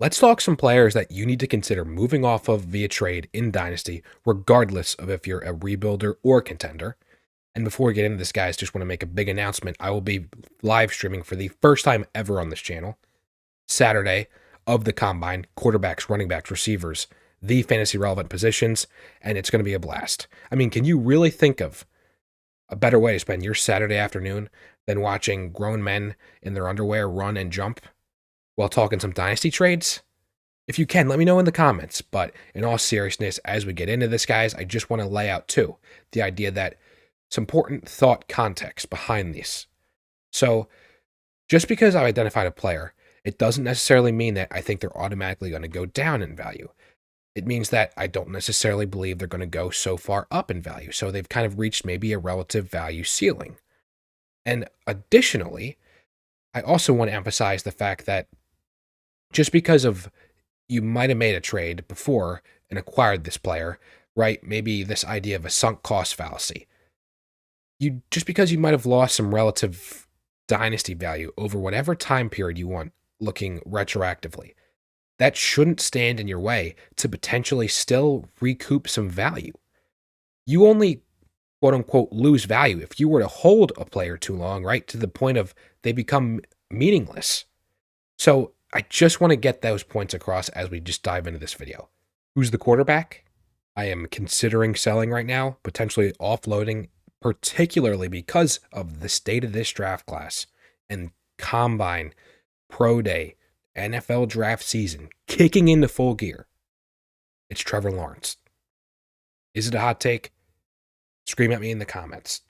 Let's talk some players that you need to consider moving off of via trade in Dynasty, regardless of if you're a rebuilder or contender. And before we get into this, guys, just want to make a big announcement. I will be live streaming for the first time ever on this channel, Saturday of the Combine, quarterbacks, running backs, receivers, the fantasy relevant positions, and it's going to be a blast. I mean, can you really think of a better way to spend your Saturday afternoon than watching grown men in their underwear run and jump while talking some Dynasty trades? If you can, let me know in the comments. But in all seriousness, as we get into this, guys, I just want to lay out, too, the idea that some important thought context behind this. So just because I've identified a player, it doesn't necessarily mean that I think they're automatically going to go down in value. It means that I don't necessarily believe they're going to go so far up in value. So they've kind of reached maybe a relative value ceiling. And additionally, I also want to emphasize the fact that just because of you might have made a trade before and acquired this player, right? Maybe this idea of a sunk cost fallacy. Just because you might have lost some relative dynasty value over whatever time period you want, looking retroactively, that shouldn't stand in your way to potentially still recoup some value. You only, quote unquote, lose value if you were to hold a player too long, right? To the point of they become meaningless. So I just want to get those points across as we just dive into this video. Who's the quarterback? I am considering selling right now, potentially offloading, particularly because of the state of this draft class and combine, pro day, NFL draft season kicking into full gear. It's Trevor Lawrence. Is it a hot take? Scream at me in the comments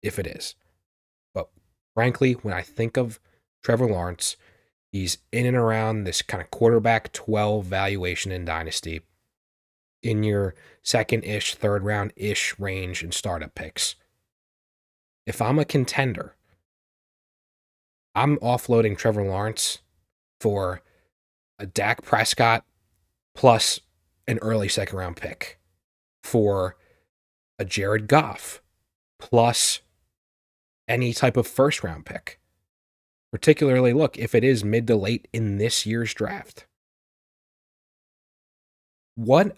if it is. But frankly, when I think of Trevor Lawrence, he's in and around this kind of quarterback 12 valuation in Dynasty, in your second-ish, third-round-ish range in startup picks. If I'm a contender, I'm offloading Trevor Lawrence for a Dak Prescott plus an early second-round pick, for a Jared Goff plus any type of first-round pick. Particularly, look, if it is mid to late in this year's draft. What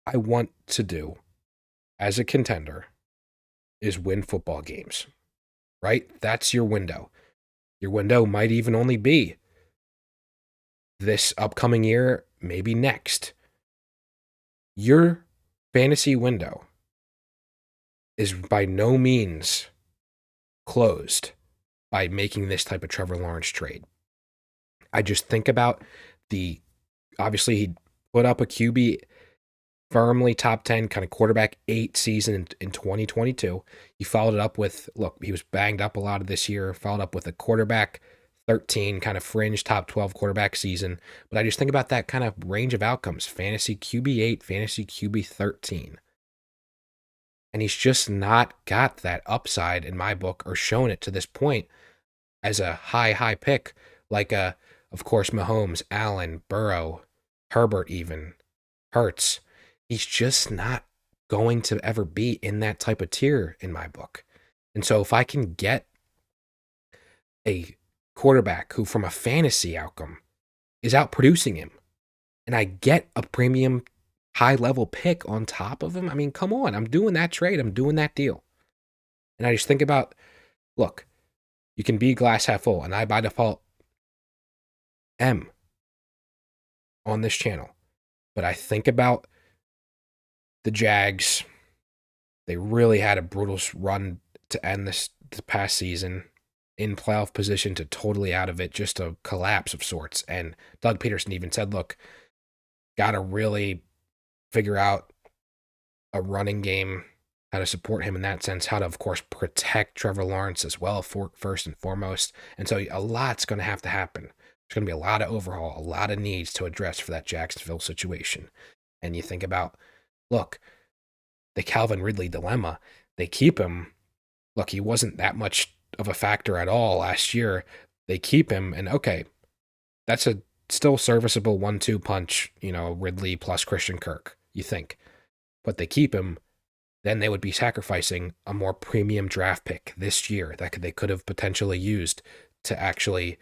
I want to do as a contender is win football games, right? That's your window. Your window might even only be this upcoming year, maybe next. Your fantasy window is by no means closed by making this type of Trevor Lawrence trade. I just think about obviously he put up a QB firmly top 10 kind of quarterback 8 season in 2022. He followed it up with, look, he was banged up a lot of this year, followed up with a quarterback 13 kind of fringe top 12 quarterback season. But I just think about that kind of range of outcomes, fantasy QB 8, fantasy QB 13. And he's just not got that upside in my book or shown it to this point as a high pick, like of course, Mahomes, Allen, Burrow, Herbert even, Hurts. He's just not going to ever be in that type of tier in my book. And so if I can get a quarterback who from a fantasy outcome is outproducing him, and I get a premium high-level pick on top of him, I mean, come on, I'm doing that trade. I'm doing that deal. And I just think about, look, you can be glass half full, and I, by default, am on this channel. But I think about the Jags. They really had a brutal run to end this past season, in playoff position to totally out of it, just a collapse of sorts. And Doug Peterson even said, look, got to really figure out a running game, how to support him in that sense, how to, of course, protect Trevor Lawrence as well, first and foremost. And so a lot's going to have to happen. There's going to be a lot of overhaul, a lot of needs to address for that Jacksonville situation. And you think about, look, the Calvin Ridley dilemma, they keep him. Look, he wasn't that much of a factor at all last year. They keep him, and okay, that's a still serviceable 1-2 punch, Ridley plus Christian Kirk, you think. But they keep him, then they would be sacrificing a more premium draft pick this year that they could have potentially used to actually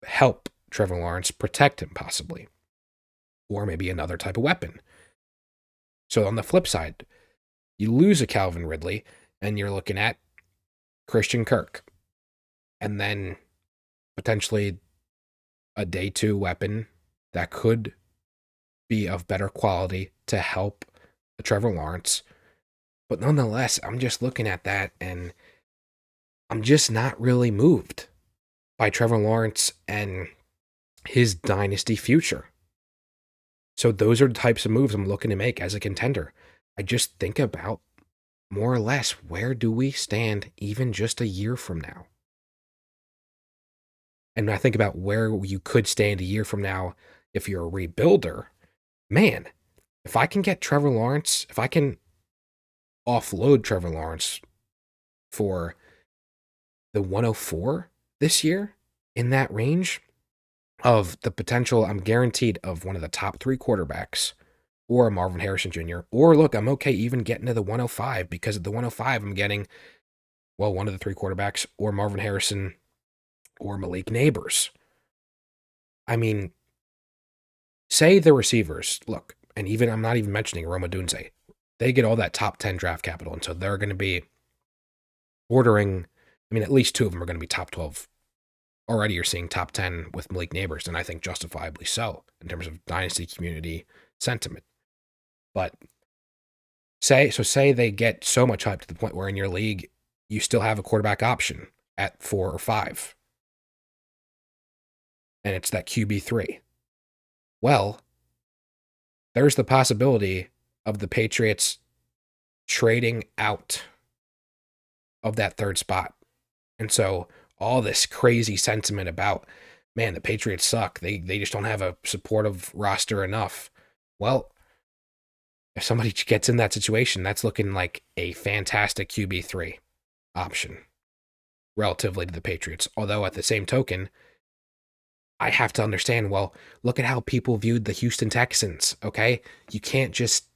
help Trevor Lawrence, protect him possibly, or maybe another type of weapon. So on the flip side, you lose a Calvin Ridley, and you're looking at Christian Kirk, and then potentially a day two weapon that could be of better quality to help Trevor Lawrence. But nonetheless, I'm just looking at that and I'm just not really moved by Trevor Lawrence and his dynasty future. So those are the types of moves I'm looking to make as a contender. I just think about more or less where do we stand even just a year from now? And I think about where you could stand a year from now if you're a rebuilder. Man, if I can get Trevor Lawrence, if I can offload Trevor Lawrence for the 104 this year in that range of the potential, I'm guaranteed, of one of the top three quarterbacks or Marvin Harrison Jr. Or look, I'm okay even getting to the 105 because at the 105, I'm getting, well, one of the three quarterbacks or Marvin Harrison or Malik Neighbors. I mean, say the receivers, look, and even I'm not even mentioning Roma Dunze. They get all that top 10 draft capital, and so they're going to be ordering, I mean, at least two of them are going to be top 12. Already you're seeing top 10 with Malik Neighbors, and I think justifiably so in terms of dynasty community sentiment. But say they get so much hype to the point where in your league, you still have a quarterback option at 4 or 5. And it's that QB3. Well, there's the possibility of the Patriots trading out of that third spot. And so all this crazy sentiment about, man, the Patriots suck. They just don't have a supportive roster enough. Well, if somebody gets in that situation, that's looking like a fantastic QB3 option relatively to the Patriots. Although at the same token, I have to understand, well, look at how people viewed the Houston Texans, okay? You can't just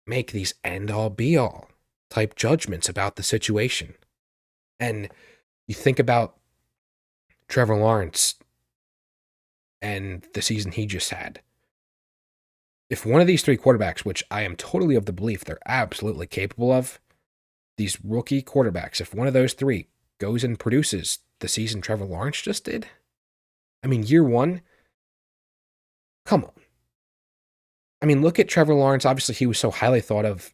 make these end-all be-all type judgments about the situation. And you think about Trevor Lawrence and the season he just had. If one of these three quarterbacks, which I am totally of the belief they're absolutely capable of, these rookie quarterbacks, if one of those three goes and produces the season Trevor Lawrence just did, I mean, year one, come on. I mean, look at Trevor Lawrence. Obviously, he was so highly thought of,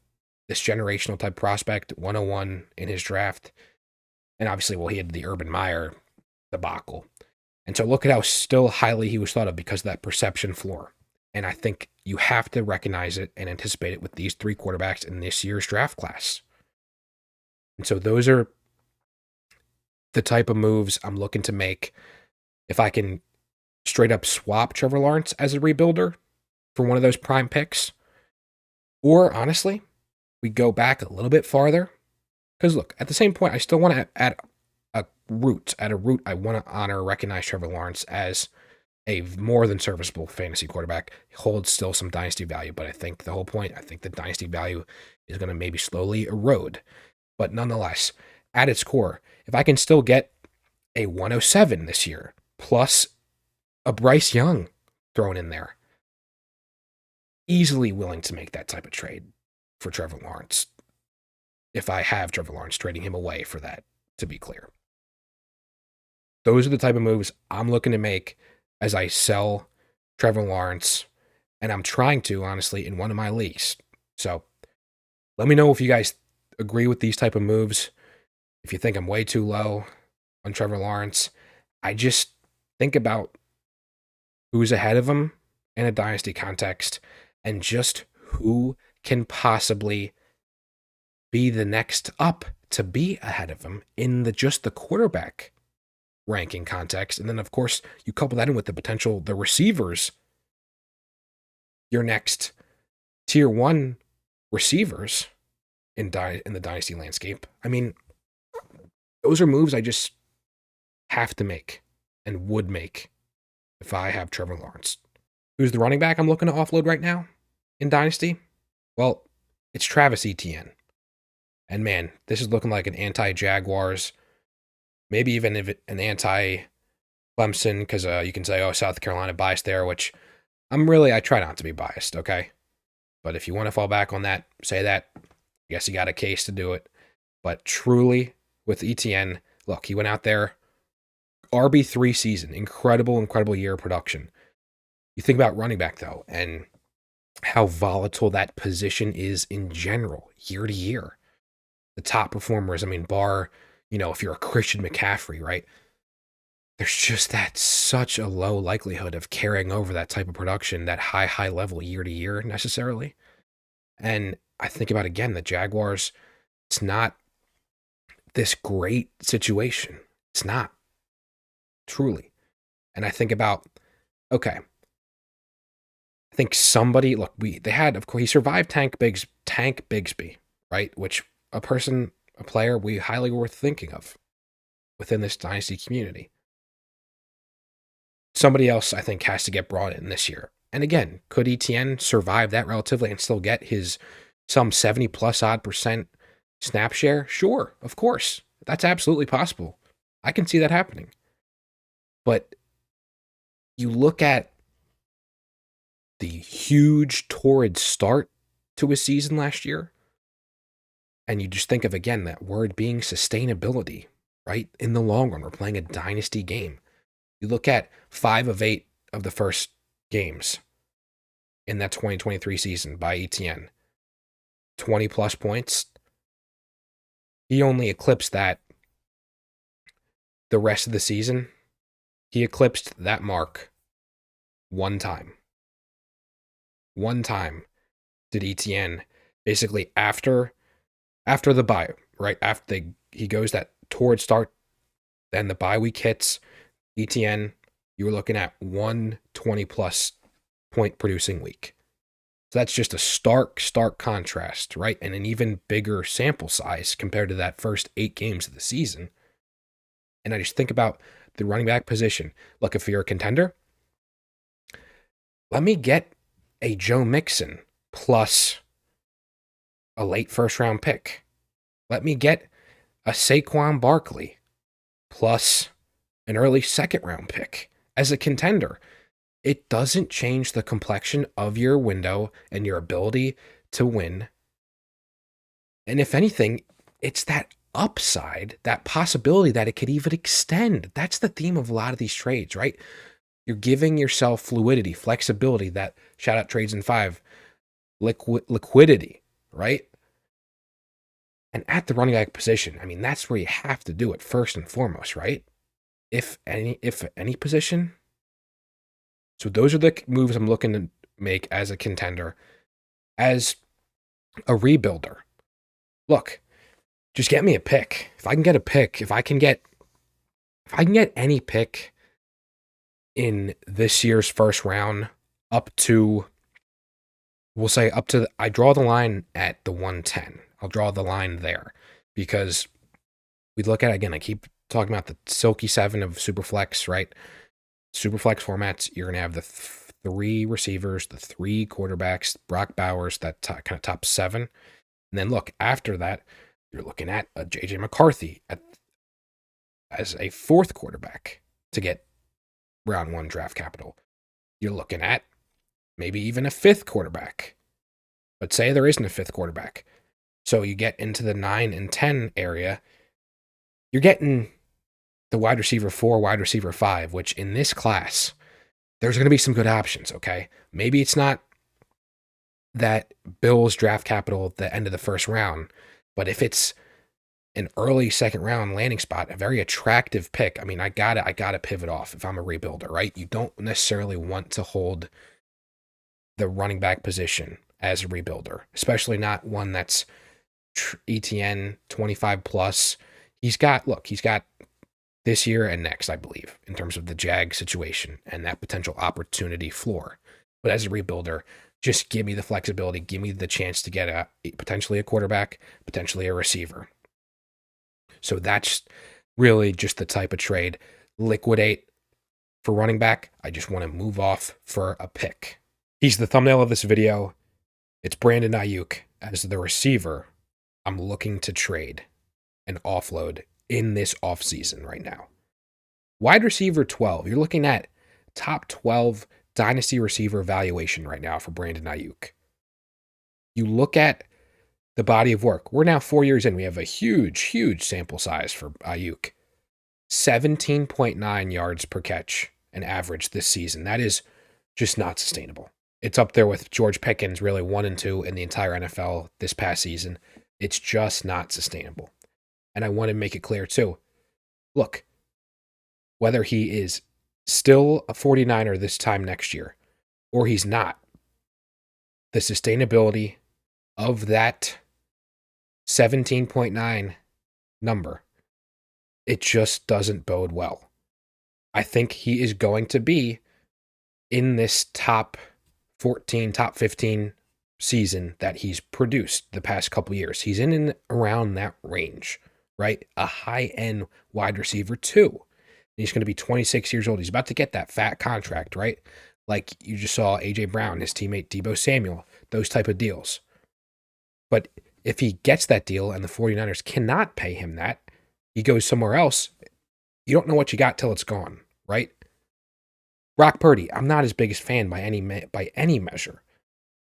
this generational type prospect, 101 in his draft. And obviously, well, he had the Urban Meyer debacle. And so look at how still highly he was thought of because of that perception floor. And I think you have to recognize it and anticipate it with these three quarterbacks in this year's draft class. And so those are the type of moves I'm looking to make. If I can straight up swap Trevor Lawrence as a rebuilder for one of those prime picks, or honestly, we go back a little bit farther. Because look, at the same point, I still want to add a root. At a root, I want to honor and recognize Trevor Lawrence as a more than serviceable fantasy quarterback. He holds still some dynasty value, but I think the whole point, I think the dynasty value is going to maybe slowly erode. But nonetheless, at its core, if I can still get a 107 this year, plus a Bryce Young thrown in there, easily willing to make that type of trade for Trevor Lawrence. If I have Trevor Lawrence, trading him away for that, to be clear. Those are the type of moves I'm looking to make as I sell Trevor Lawrence, and I'm trying to, honestly, in one of my leagues. So let me know if you guys agree with these type of moves. If you think I'm way too low on Trevor Lawrence, I just think about who's ahead of him in a dynasty context and just who can possibly be the next up to be ahead of him in the quarterback ranking context. And then, of course, you couple that in with the potential, the receivers, your next tier one receivers in the dynasty landscape. I mean, those are moves I just have to make and would make if I have Trevor Lawrence. Who's the running back I'm looking to offload right now in dynasty? Well, it's Travis Etienne. And man, this is looking like an anti-Jaguars, maybe even an anti-Buccaneers Clemson, because you can say, oh, South Carolina biased there, which I try not to be biased, okay? But if you want to fall back on that, say that. I guess you got a case to do it. But truly, with ETN, look, he went out there, RB3 season, incredible year of production. You think about running back, though, and how volatile that position is in general, year to year. The top performers, I mean, bar, if you're a Christian McCaffrey, right? There's just such a low likelihood of carrying over that type of production, that high level year to year necessarily. And I think about, again, the Jaguars, it's not this great situation. It's not, truly. And I think about, okay, I think somebody, look, they had, of course, he survived Tank Bigsby, right? Which a player we highly worth thinking of within this Dynasty community. Somebody else, I think, has to get brought in this year. And again, could ETN survive that relatively and still get his some 70 plus odd % snap share? Sure, of course. That's absolutely possible. I can see that happening. But you look at the huge, torrid start to his season last year, and you just think of, again, that word being sustainability, right? In the long run, we're playing a dynasty game. You look at 5 of 8 of the first games in that 2023 season by ETN, 20 plus points. He only eclipsed that the rest of the season. He eclipsed that mark one time. One time did ETN, basically after the bye, right? After he goes that torrid start, then the bye week hits, ETN, you were looking at 120 plus point producing week. So that's just a stark contrast, right? And an even bigger sample size compared to that first 8 games of the season. And I just think about the running back position. Look, if you're a contender, let me get a Joe Mixon plus a late first round pick. Let me get a Saquon Barkley plus an early second round pick as a contender. It doesn't change the complexion of your window and your ability to win. And if anything, it's that upside, that possibility that it could even extend. That's the theme of a lot of these trades, right? You're giving yourself fluidity, flexibility, that shout out trades in 5, liquidity, right? And at the running back position, I mean, that's where you have to do it first and foremost, right? If any position. So those are the moves I'm looking to make as a contender. As a rebuilder, look, just get me a pick. If I can get a pick, if I can get any pick in this year's first round up to, I draw the line at the 110. I'll draw the line there because we look at, again, I keep talking about the Silky 7 of Superflex, right? Superflex formats, you're going to have the 3 receivers, the 3 quarterbacks, Brock Bowers, that kind of top 7. And then look, after that, you're looking at a J.J. McCarthy as a 4th quarterback to get round 1 draft capital. You're looking at maybe even a 5th quarterback. But say there isn't a 5th quarterback. So you get into the 9 and 10 area, you're getting the wide receiver 4, wide receiver 5, which in this class, there's going to be some good options, okay? Maybe it's not that Bills draft capital at the end of the first round, but if it's an early second round landing spot, a very attractive pick, I mean, I gotta pivot off if I'm a rebuilder, right? You don't necessarily want to hold the running back position as a rebuilder, especially not one that's ETN 25 plus. He's got this year and next, I believe, in terms of the Jag situation and that potential opportunity floor. But as a rebuilder, just give me the flexibility, give me the chance to get potentially a quarterback, potentially a receiver. So that's really just the type of trade. Liquidate for running back. I just want to move off for a pick. He's the thumbnail of this video. It's Brandon Ayuk as the receiver I'm looking to trade and offload in this offseason right now. Wide receiver 12, you're looking at top 12 dynasty receiver valuation right now for Brandon Ayuk. You look at the body of work. We're now 4 years in. We have a huge sample size for Ayuk. 17.9 yards per catch an average this season. That is just not sustainable. It's up there with George Pickens, really 1 and 2 in the entire NFL this past season. It's just not sustainable. And I want to make it clear too. Look, whether he is still a 49er this time next year or he's not, the sustainability of that 17.9 number, it just doesn't bode well. I think he is going to be in this top 14, top 15 season that he's produced the past couple years. He's in and around that range, right? A high-end wide receiver too. He's going to be 26 years old. He's about to get that fat contract, right? Like you just saw A.J. Brown, his teammate Deebo Samuel, those type of deals. But if he gets that deal and the 49ers cannot pay him that, he goes somewhere else, you don't know what you got till it's gone, right? Brock Purdy, I'm not his biggest fan by any measure.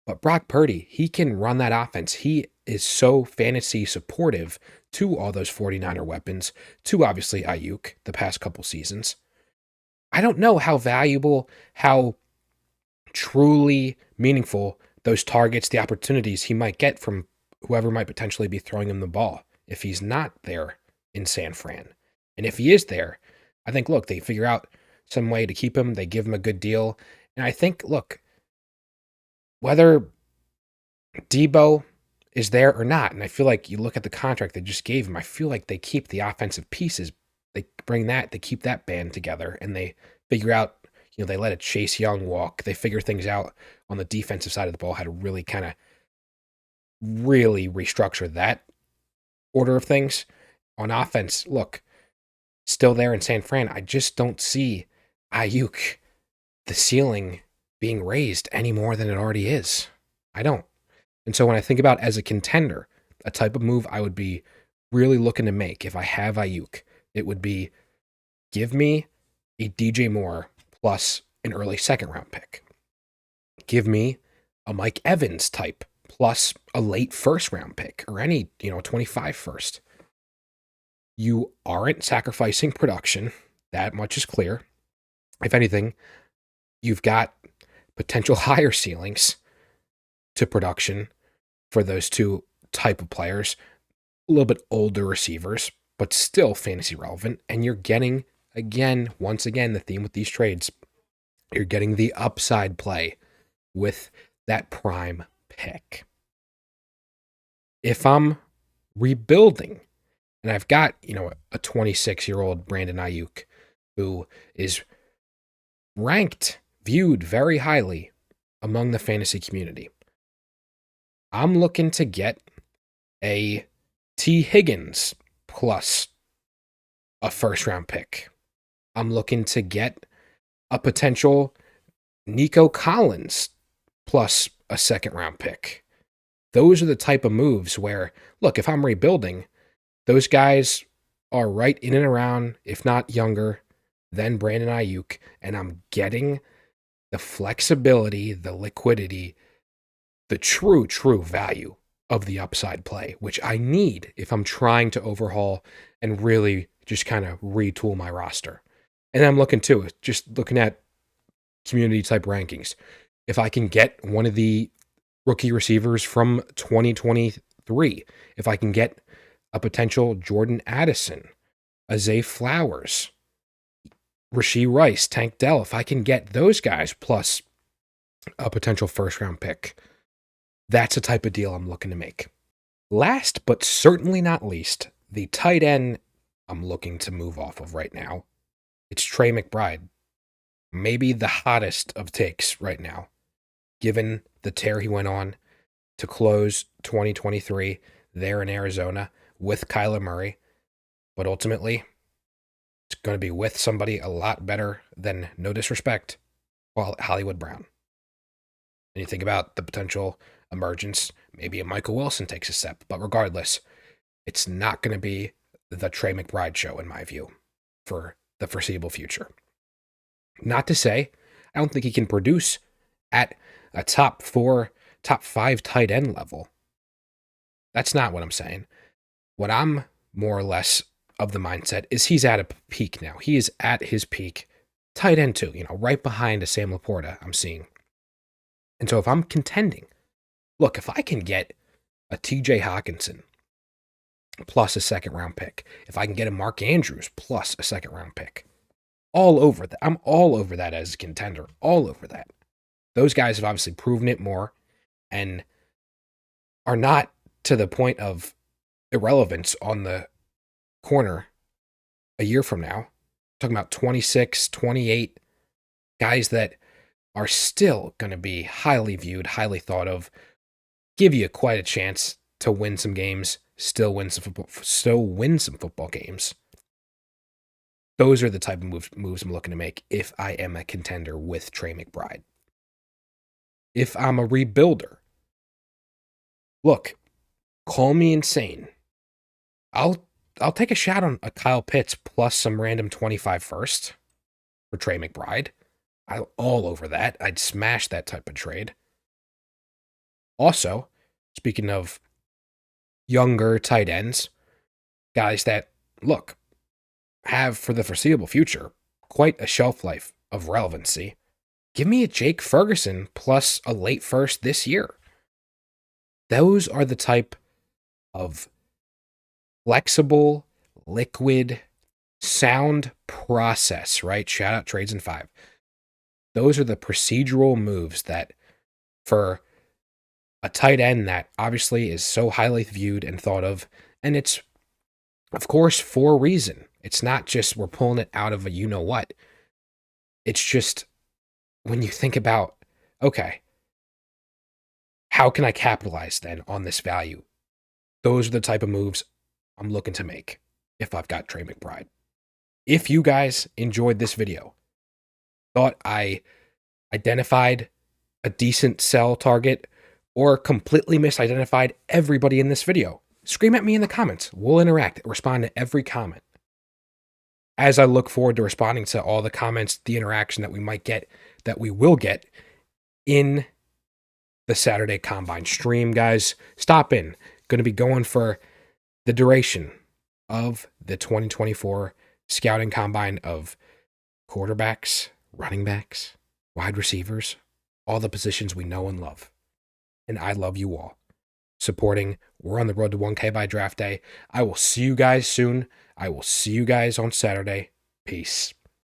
But Brock Purdy, he can run that offense. He is so fantasy supportive to all those 49er weapons, to obviously Ayuk the past couple seasons. I don't know how valuable, how truly meaningful those targets, the opportunities he might get from whoever might potentially be throwing him the ball if he's not there in San Fran. And if he is there, I think, look, they figure out some way to keep him. They give him a good deal. And I think, look, whether Deebo is there or not, and I feel like you look at the contract they just gave him, I feel like they keep the offensive pieces. They keep that band together, and they figure out, they let a Chase Young walk. They figure things out on the defensive side of the ball, how to really kind of really restructure that order of things. On offense, look, still there in San Fran, I just don't see Ayuk, the ceiling being raised any more than it already is. I don't. And so when I think about as a contender, a type of move I would be really looking to make if I have Ayuk, it would be give me a DJ Moore plus an early second round pick. Give me a Mike Evans type plus a late first round pick or any, 25 first. You aren't sacrificing production. That much is clear. If anything, you've got potential higher ceilings to production for those two type of players, a little bit older receivers, but still fantasy relevant. And you're getting, once again, the theme with these trades, you're getting the upside play with that prime pick. If I'm rebuilding and I've got, a 26-year-old Brandon Ayuk who is viewed very highly among the fantasy community, I'm looking to get a T. Higgins plus a first-round pick. I'm looking to get a potential Nico Collins plus a second-round pick. Those are the type of moves where, look, if I'm rebuilding, those guys are right in and around, if not younger, than Brandon Ayuk, and I'm getting the flexibility, the liquidity, the true value of the upside play, which I need if I'm trying to overhaul and really just kind of retool my roster. And I'm looking at community type rankings. If I can get one of the rookie receivers from 2023, if I can get a potential Jordan Addison, a Zay Flowers, Rashee Rice, Tank Dell, if I can get those guys plus a potential first round pick, that's the type of deal I'm looking to make. Last but certainly not least, the tight end I'm looking to move off of right now. It's Trey McBride. Maybe the hottest of takes right now, given the tear he went on to close 2023 there in Arizona with Kyler Murray. But ultimately, it's going to be with somebody a lot better than, no disrespect, Hollywood Brown. And you think about the potential emergence, maybe a Michael Wilson takes a step. But regardless, it's not going to be the Trey McBride show, in my view, for the foreseeable future. Not to say I don't think he can produce at a top 4, top 5 tight end level. That's not what I'm saying. What I'm more or less of the mindset is he's at a peak now. He is at his peak. Tight end too, right behind a Sam Laporta I'm seeing. And so if I'm contending, look, if I can get a TJ Hawkinson plus a second round pick, if I can get a Mark Andrews plus a second round pick, all over that. I'm all over that as a contender. All over that. Those guys have obviously proven it more and are not to the point of irrelevance on the corner a year from now. Talking about 26, 28 guys that are still going to be highly viewed, highly thought of, give you quite a chance to win some games, still win some football games. Those are the type of moves I'm looking to make if I am a contender with Trey McBride. If I'm a rebuilder, look, call me insane. I'll take a shot on a Kyle Pitts plus some random 25 first for Trey McBride. I'm all over that. I'd smash that type of trade. Also, speaking of younger tight ends, guys that, look, have for the foreseeable future quite a shelf life of relevancy, give me a Jake Ferguson plus a late first this year. Those are the type of flexible, liquid, sound process, right? Shout out Trades in 5. Those are the procedural moves that for a tight end that obviously is so highly viewed and thought of, and it's, of course, for a reason. It's not just we're pulling it out of a you-know-what. It's just when you think about, okay, how can I capitalize then on this value? Those are the type of moves I'm looking to make if I've got Trey McBride. If you guys enjoyed this video, thought I identified a decent sell target, or completely misidentified everybody in this video, scream at me in the comments. We'll interact, respond to every comment. As I look forward to responding to all the comments, the interaction that we might get, that we will get in the Saturday Combine stream, guys, stop in. Going to be going for the duration of the 2024 Scouting Combine of quarterbacks, running backs, wide receivers, all the positions we know and love. And I love you all. Supporting, we're on the road to 1K by draft day. I will see you guys soon. I will see you guys on Saturday. Peace.